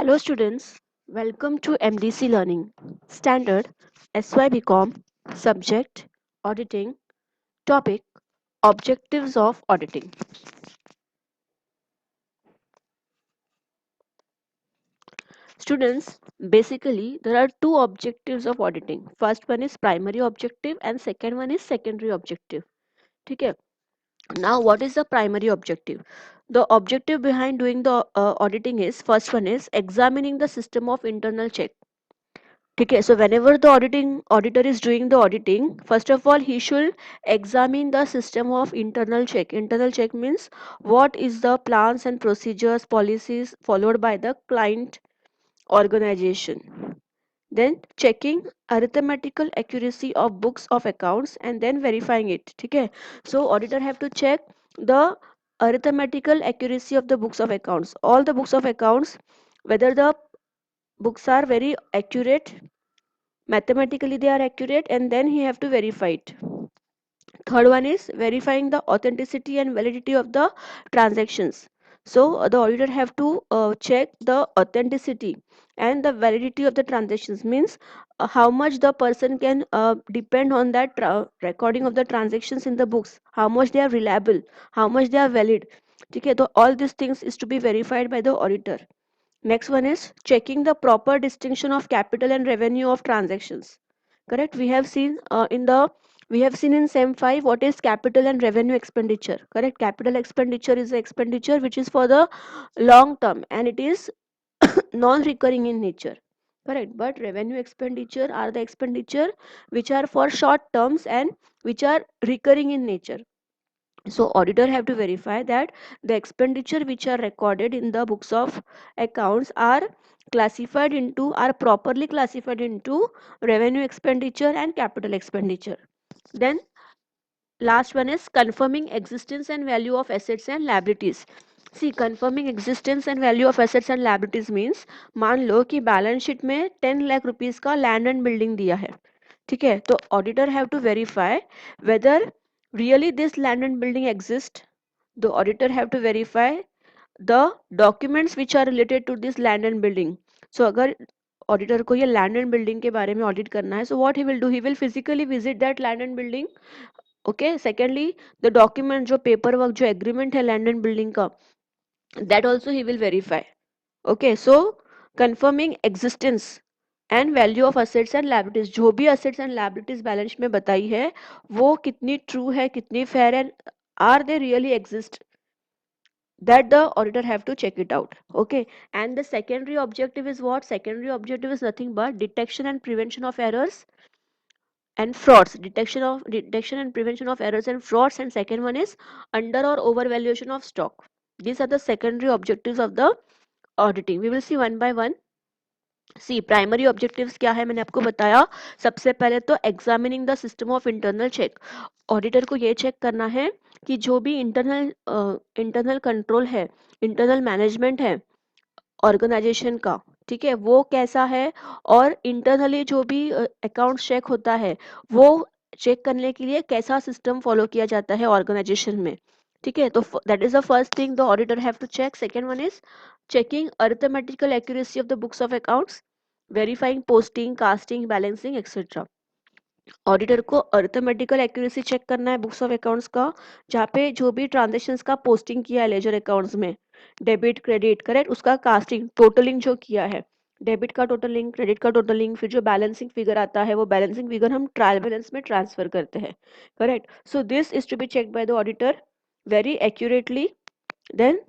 Hello students, welcome to MDC Learning. Standard SYBCom Subject Auditing. Topic Objectives of Auditing. Students, basically there are two objectives of auditing. First one is primary objective and second one is secondary objective. Okay. Now what is the primary objective? The objective behind doing the auditing is, first one is examining the system of internal check. Okay, so whenever the auditor is doing the auditing, first of all he should examine the system of internal check. Internal check means what is the plans and procedures, policies followed by the client organization. Then checking arithmetical accuracy of books of accounts and then verifying it. Okay, so auditor have to check the arithmetical accuracy of the books of accounts. All the books of accounts, whether the books are very accurate, mathematically they are accurate, and then he have to verify it. Third one is verifying the authenticity and validity of the transactions. So the auditor have to check the authenticity and the validity of the transactions, means how much the person can depend on that recording of the transactions in the books, how much they are reliable, how much they are valid. Okay, so all these things is to be verified by the auditor. Next one is checking the proper distinction of capital and revenue of transactions. Correct. We have seen in SEM 5 what is capital and revenue expenditure. Correct. Capital expenditure is the expenditure which is for the long term and it is non-recurring in nature. Correct. But revenue expenditure are the expenditure which are for short terms and which are recurring in nature. So auditor have to verify that the expenditure which are recorded in the books of accounts are properly classified into revenue expenditure and capital expenditure. Then last one is confirming existence and value of assets and liabilities. See, confirming existence and value of assets and liabilities means, मान लो कि balance sheet में 10 lakh rupees का land and building दिया है. ठीक है, तो auditor have to verify whether really this land and building exist. The auditor have to verify the documents which are related to this land and building. So अगर auditor को ये land and building के बारे में audit करना है, so what he will do, he will physically visit that land and building. Okay, secondly the document, जो paper work, जो एग्रीमेंट है लैंड एंड बिल्डिंग का, that also he will verify. Okay, so confirming existence and value of assets and liabilities, जो भी assets and liabilities balance में बताई है वो कितनी ट्रू है, कितनी फेयर है, are they really exist, that the auditor have to check it out. Okay, and the secondary objective is what? Secondary objective is nothing but detection and prevention of errors and frauds. Detection and prevention of errors and frauds, and second one is under or overvaluation of stock. These are the secondary objectives of the auditing. We will see one by one. See primary objectives क्या है, मैंने आपको बताया. सबसे पहले तो examining the system of internal check. Auditor को ये चेक करना है कि जो भी इंटरनल कंट्रोल है, इंटरनल मैनेजमेंट है ऑर्गेनाइजेशन का, ठीक है, वो कैसा है, और इंटरनली जो भी अकाउंट चेक होता है वो चेक करने के लिए कैसा सिस्टम फॉलो किया जाता है ऑर्गेनाइजेशन में. ठीक है, तो that is the first thing the auditor have to check. Second one is checking arithmetical accuracy of the books of accounts, verifying posting, casting, balancing, etc. Auditor को अर्थमेटिकल एक्यूरेसी चेक करना है books of accounts का, जहाँ पे जो भी transactions का posting किया है लेजर अकाउंट्स में, डेबिट क्रेडिट, करेक्ट, उसका कास्टिंग टोटलिंग जो किया है, डेबिट का टोटलिंग, क्रेडिट का टोटलिंग, फिर जो बैलेंसिंग फिगर आता है वो बैलेंसिंग फिगर हम ट्रायल बैलेंस में ट्रांसफर करते हैं. Correct. So this is to be check by the auditor very accurately. Then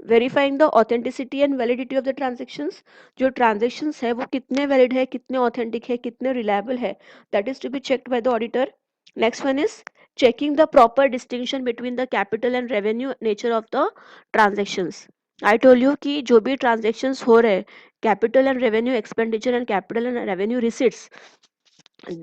verifying the authenticity and validity of the transactions. जो ट्रांजेक्शन्स है वो कितने वैलिड है, कितने ऑथेंटिक है, कितने रिलायबल है, that is to be checked by the auditor. Next one is checking the proper distinction between the capital and revenue nature of the transactions. I told you कि जो भी ट्रांजेक्शन्स हो रहे, capital and revenue expenditure and capital and revenue receipts,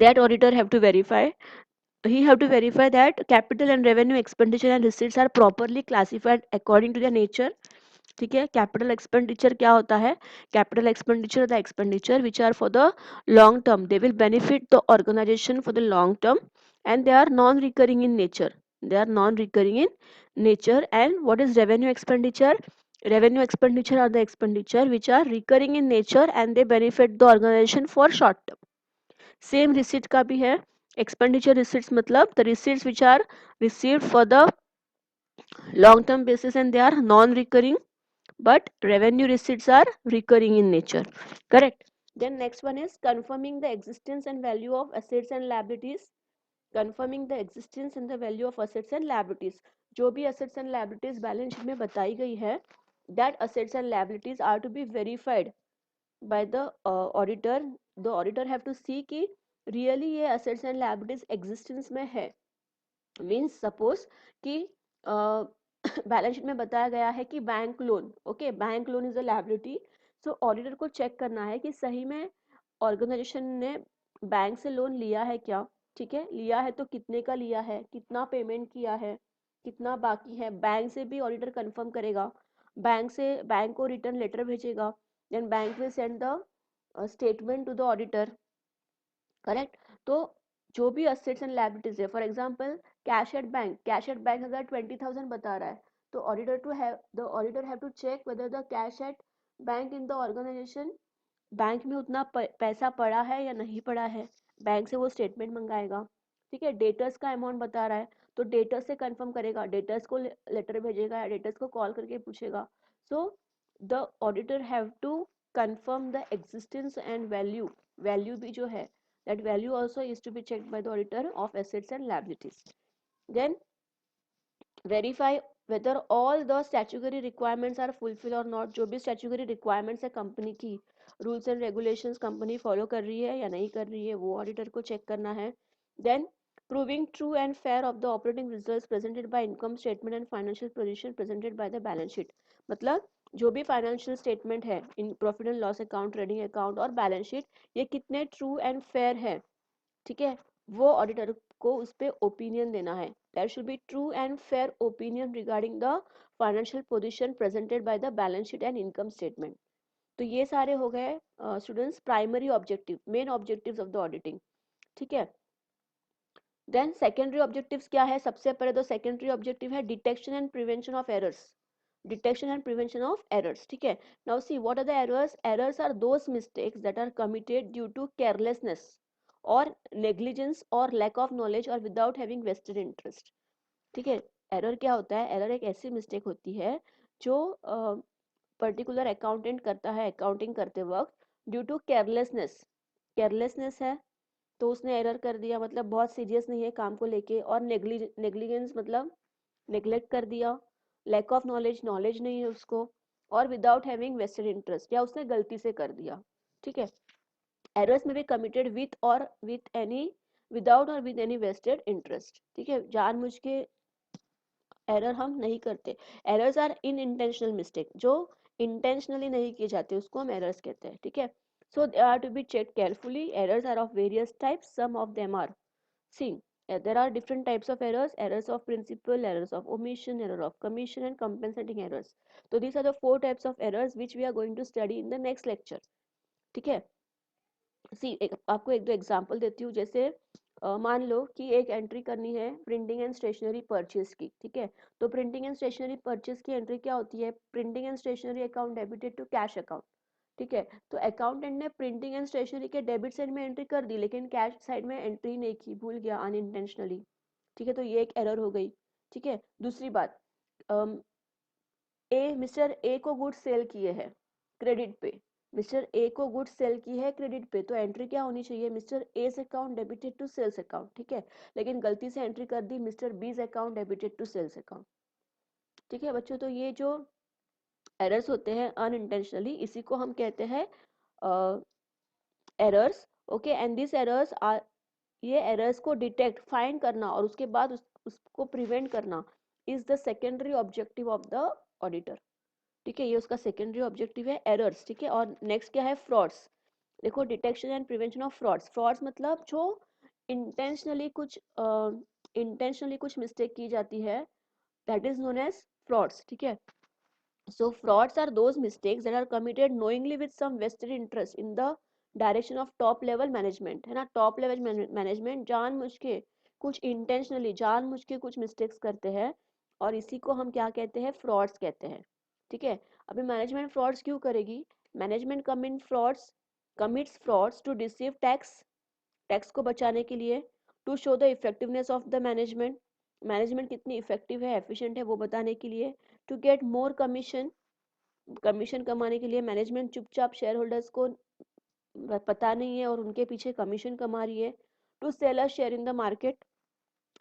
that auditor have to verify. He have to verify that capital and revenue expenditure and receipts are properly classified according to their nature. ठीक है, capital expenditure क्या होता है? Capital expenditure the expenditure which are for the long term, they will benefit the organization for the long term, and they are non recurring in nature. And what is revenue expenditure? Revenue expenditure are the expenditure which are recurring in nature and they benefit the organization for short term. Same receipt का भी है. Expenditure receipts मतलब the receipts which are received for the long term basis and they are non recurring, but revenue receipts are recurring in nature. Correct. Then next one is confirming the existence and value of assets and liabilities. Confirming the existence and the value of assets and liabilities. जो भी assets and liabilities balance sheet में बताई गई है, that assets and liabilities are to be verified by the auditor. The auditor have to see कि really ये assets and liabilities existence में है. मीन्स सपोज कि बैलेंस शीट में बताया गया है कि bank loan, okay, bank loan is a liability. So auditor को चेक करना है कि सही में ऑर्गेनाइजेशन ने बैंक से लोन लिया है क्या. ठीक है, लिया है तो कितने का लिया है, कितना पेमेंट किया है, कितना बाकी है. बैंक से भी ऑडिटर कंफर्म करेगा, बैंक को रिटर्न लेटर भेजेगा, then bank will send the statement to the auditor. Correct. तो जो भी असेट्स एंड लायबिलिटीज है, for example cash at bank अगर 20,000 बता रहा है, तो auditor have to check whether the cash at bank in the organization, bank में उतना पैसा पड़ा है या नहीं पड़ा है. बैंक से वो स्टेटमेंट मंगाएगा. ठीक है, डेटर्स का अमाउंट बता रहा है तो डेटर्स से कंफर्म करेगा, डेटर्स को लेटर भेजेगा या डेटर्स को कॉल करके पूछेगा. So the auditor have to confirm the existence and value भी जो है, that value also is to be checked by the auditor of assets and liabilities. Then verify whether all the statutory requirements are fulfilled or not. जो भी statutory requirements है company की, rules and regulations company follow कर रही है या नहीं कर रही है, वो ऑडिटर को चेक करना है. Then proving true and fair of the operating results presented by income statement and financial position presented by the balance sheet. मतलब जो भी फाइनेंशियल स्टेटमेंट है, in profit and loss account, trading account और balance sheet, ये कितने true and fair है. ठीक है, वो ऑडिटर को उस पर ओपिनियन देना है. There should be true and fair opinion regarding the financial position presented by the balance sheet and income statement. तो ये सारे हो गए students primary objective, main objectives of the auditing. ठीक है. देन सेकेंडरी ऑब्जेक्टिव्स क्या है. सबसे पहले तो सेकेंडरी ऑब्जेक्टिव है detection and prevention of errors. Detection and prevention of errors. ठीक है. Now see what are the errors. Errors are those mistakes that are committed due to carelessness और negligence और लैक ऑफ नॉलेज और without having vested interest. ठीक है. Error क्या होता है. एरर एक ऐसी मिस्टेक होती है जो पर्टिकुलर अकाउंटेंट करता है अकाउंटिंग करते वक्त ड्यू टू केयरलेसनेस. केयरलेसनेस है तो उसने एरर कर दिया, मतलब बहुत सीरियस नहीं है काम को लेके. और नेग्लिजेंस मतलब नेग्लेक्ट कर दिया. लैक ऑफ नॉलेज, नॉलेज नहीं है उसको. और विदाउट हैविंग वेस्टेड इंटरेस्ट, या उसने गलती से कर दिया. ठीक है. एरर्स में भी कमिटेड विथ और विथ एनी, विदाउट और विद एनी वेस्टेड इंटरेस्ट. ठीक है, जानबूझ के एरर हम नहीं करते. Errors are unintentional mistake, जो इंटेंशनली नहीं किए जाते उसको हम एरर्स कहते हैं. ठीक है. So they are to be check carefully. Errors are of various types. Some of them are see, there are different types of errors. Errors of principle, errors of omission, error of commission and compensating errors. So these are the 4 types of errors which we are going to study in the next lecture. ठीक है. सी आपको एक दो example देती हूँ. जैसे मान लो कि एक एंट्री करनी है प्रिंटिंग एंड स्टेशनरी परचेज की. ठीक है. तो प्रिंटिंग एंड स्टेशनरी परचेज की एंट्री क्या होती है. Printing and stationery account debited to cash account. ठीक है. तो अकाउंटेंट ने प्रिंटिंग एंड स्टेशनरी के डेबिट साइड में एंट्री कर दी लेकिन कैश साइड में एंट्री नहीं की, भूल गया अनइंटेंशनली. ठीक है. तो ये एक एरर हो गई. ठीक है. दूसरी बात, मिस्टर ए को गुड्स सेल किए हैं क्रेडिट पे. मिस्टर ए को गुड्स सेल की है क्रेडिट पे, तो एंट्री क्या होनी चाहिए. Mister A's account debited to sales account. ठीक है. लेकिन गलती से एंट्री कर दी mister B's account debited to sales account. ठीक है बच्चों. तो ये जो एरर्स होते हैं अनइंटेंशनली, इसी को हम कहते हैं errors. Okay. And this errors are, ये एरर्स को डिटेक्ट फाइंड करना और उसके बाद उसको प्रिवेंट करना is the secondary objective of the auditor. ठीक है. ये उसका सेकेंडरी ऑब्जेक्टिव है एरर्स. ठीक है. और नेक्स्ट क्या है फ्रॉड्स. देखो detection and prevention of frauds. Frauds मतलब जो इंटेंशनली कुछ मिस्टेक की जाती है, that is known as frauds. ठीक है. So frauds are those mistakes that are committed knowingly with some vested interest in the direction of top level management. है ना. टॉप लेवल मैनेजमेंट जानबूझ के कुछ इंटेंशनली जानबूझ के कुछ मिस्टेक्स करते हैं और इसी को हम क्या कहते हैं, फ्रॉड्स कहते हैं. ठीक है. अभी मैनेजमेंट फ्रॉड्स क्यों करेगी? Management commits frauds to deceive tax को बचाने के लिए, to show the effectiveness of the management कितनी इफेक्टिव है, एफिशिएंट है, वो बताने के लिए, टू गेट मोर कमीशन कमाने के लिए। मैनेजमेंट चुपचाप शेयर होल्डर्स को पता नहीं है और उनके पीछे कमीशन कमा रही है। To sell a share in the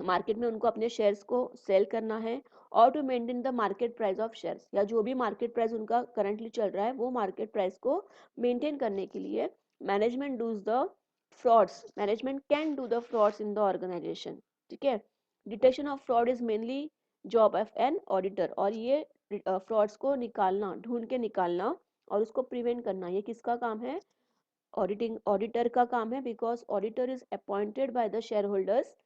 market में उनको अपने शेयर्स को सेल करना है। और to maintain the market price of shares, या जो भी मार्केट प्राइस उनका करंटली चल रहा है वो मार्केट प्राइस को मेंटेन करने के लिए management can do the frauds in the organization. ठीक है, detection of fraud is mainly job of an auditor, और ये फ्रॉड्स को निकालना, ढूंढ के निकालना और उसको प्रिवेंट करना, ये किसका काम है? ऑडिटर का काम है, because auditor is appointed by the share holders.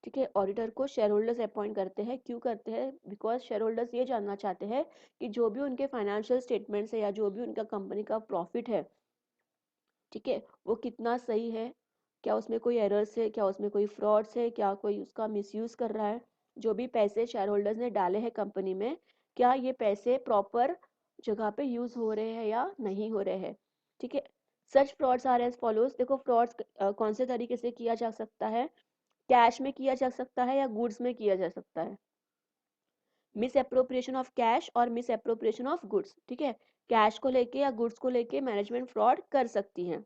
ठीक है, ऑडिटर को शेयर होल्डर्स अपॉइंट करते हैं। क्यों करते हैं? बिकॉज शेयर होल्डर्स ये जानना चाहते हैं कि जो भी उनके फाइनेंशियल स्टेटमेंट्स है या जो भी उनका कंपनी का प्रॉफिट है, ठीक है, वो कितना सही है, क्या उसमें कोई एरर्स है, क्या उसमें कोई फ्रॉड्स है, क्या कोई उसका मिसयूज कर रहा है। जो भी पैसे शेयर होल्डर्स ने डाले हैं कंपनी में, क्या ये पैसे प्रॉपर जगह पे यूज हो रहे हैं या नहीं हो रहे हैं। ठीक है, सच फ्रॉड्स आर एज फॉलोज। देखो, फ्रॉड्स कौन से तरीके से किया जा सकता है? कैश में किया जा सकता है या गुड्स में किया जा सकता है। मिस अप्रोप्रिएशन ऑफ कैश और मिस अप्रोप्रिएशन ऑफ गुड्स। ठीक है, कैश को लेके या गुड्स को लेके मैनेजमेंट फ्रॉड कर सकती है।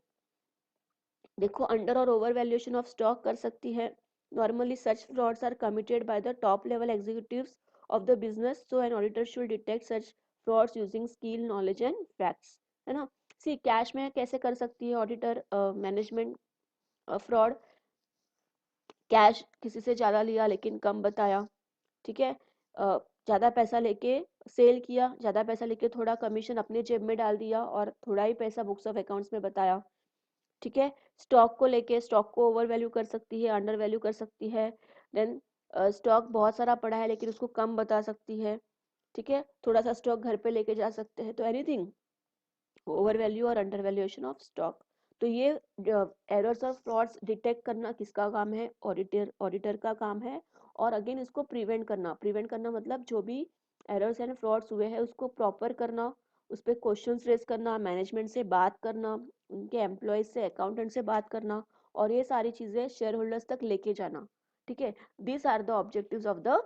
देखो, अंडर और ओवर वैल्यूएशन ऑफ स्टॉक कर सकती है। Normally such frauds are committed by the top level executives of the business, so an auditor should detect such frauds using skill, knowledge and facts, है ना। सी, कैश में कैसे कर सकती है ऑडिटर मैनेजमेंट फ्रॉड? कैश किसी से ज़्यादा लिया लेकिन कम बताया। ठीक है, ज़्यादा पैसा लेके सेल किया, ज़्यादा पैसा लेके थोड़ा कमीशन अपने जेब में डाल दिया और थोड़ा ही पैसा बुक्स ऑफ अकाउंट्स में बताया। ठीक है, स्टॉक को लेके स्टॉक को ओवर वैल्यू कर सकती है, अंडर वैल्यू कर सकती है। देन स्टॉक बहुत सारा पड़ा है लेकिन उसको कम बता सकती है। ठीक है, थोड़ा सा स्टॉक घर पे लेके जा सकते हैं। तो एनीथिंग ओवर वैल्यू और अंडर वैल्यूएशन ऑफ स्टॉक। तो ये एरर्स और फ्रॉड्स डिटेक्ट करना किसका काम है? ऑडिटर का काम है। और अगेन इसको प्रिवेंट करना मतलब जो भी एरर्स एंड फ्रॉड्स हुए हैं उसको प्रॉपर करना, उस पर क्वेश्चंस रेज करना, मैनेजमेंट से बात करना, उनके एम्प्लॉयज से, अकाउंटेंट से बात करना, और ये सारी चीजें शेयर होल्डर्स तक लेके जाना। ठीक है, these are the objectives of the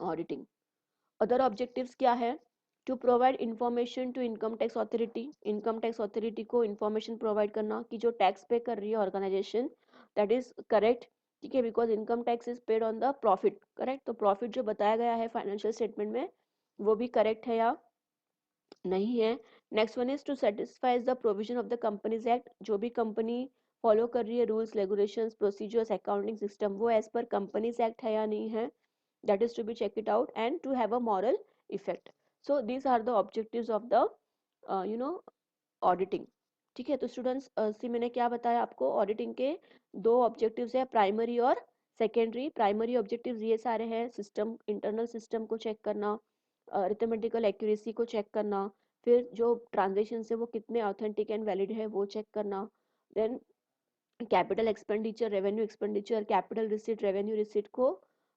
auditing. Other objectives क्या है? To provide information to income tax authority को इंफॉर्मेशन प्रोवाइड करना कि जो टैक्स पे कर रही है ऑर्गेनाइजेशन, दैट इज करेक्ट। ठीक है, because income tax is paid on the profit, correct. तो प्रॉफिट जो बताया गया है फाइनेंशियल स्टेटमेंट में वो भी करेक्ट है या नहीं है। Next one is to satisfies the provision of the companies act, जो भी कंपनी फॉलो कर रही है rules, regulations, procedures, accounting system, वो एज पर कंपनीज एक्ट है या नहीं है, that is to be check it out, and to have a moral effect. So these are the objectives of the you know auditing. ठीक है, तो students सी मैंने क्या बताया आपको? ऑडिटिंग के दो ऑब्जेक्टिव्स है, प्राइमरी और सेकेंडरी। प्राइमरी ऑब्जेक्टिव्स ये सारे हैं: सिस्टम, इंटरनल सिस्टम को चेक करना, अरिथमेटिकल एक्यूरेसी को चेक करना, फिर जो ट्रांजेक्शन है वो कितने ऑथेंटिक एंड वैलिड है वो चेक करना, then capital expenditure, revenue expenditure, capital receipt, revenue receipt को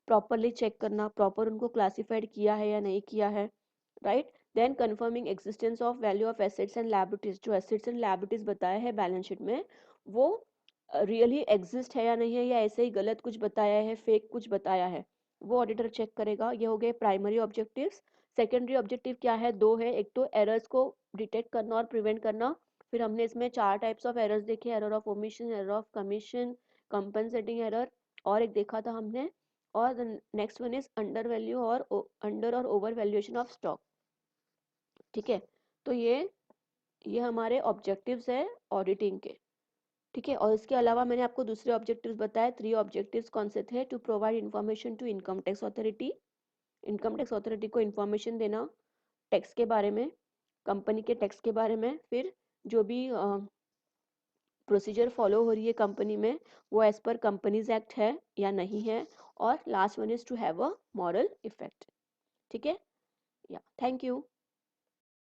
प्रॉपरली चेक करना, प्रॉपर उनको क्लासिफाइड किया है या नहीं किया है, right. Then confirming existence of value of assets and liabilities, जो एसेट्स एंड लायबिलिटीज बताया है बैलेंस शीट में वो रियली एग्जिस्ट है या नहीं है, या ऐसे ही गलत कुछ बताया है, फेक कुछ बताया है, वो ऑडिटर चेक करेगा। ये हो गए प्राइमरी ऑब्जेक्टिव्स। सेकेंडरी ऑब्जेक्टिव क्या है? दो है, एक तो एरर्स को डिटेक्ट करना और प्रिवेंट करना। फिर हमने इसमें चार टाइप्स ऑफ एरर्स देखे: error of omission, error of commission, compensating error, और एक देखा था हमने। और नेक्स्ट वन इज अंडर और ओवर वैल्यूएशन ऑफ स्टॉक। ठीक है, तो ये हमारे ऑब्जेक्टिव्स है ऑडिटिंग के। ठीक है, और इसके अलावा मैंने आपको दूसरे ऑब्जेक्टिव्स बताए। थ्री ऑब्जेक्टिव्स कौन से थे? To provide information to income tax authority, income tax authority को इन्फॉर्मेशन देना टैक्स के बारे में, कंपनी के टैक्स के बारे में, फिर जो भी प्रोसीजर फॉलो हो रही है कंपनी में वो एज पर कंपनीज एक्ट है या नहीं है, और last one is to have a moral effect. ठीक है, या थैंक यू।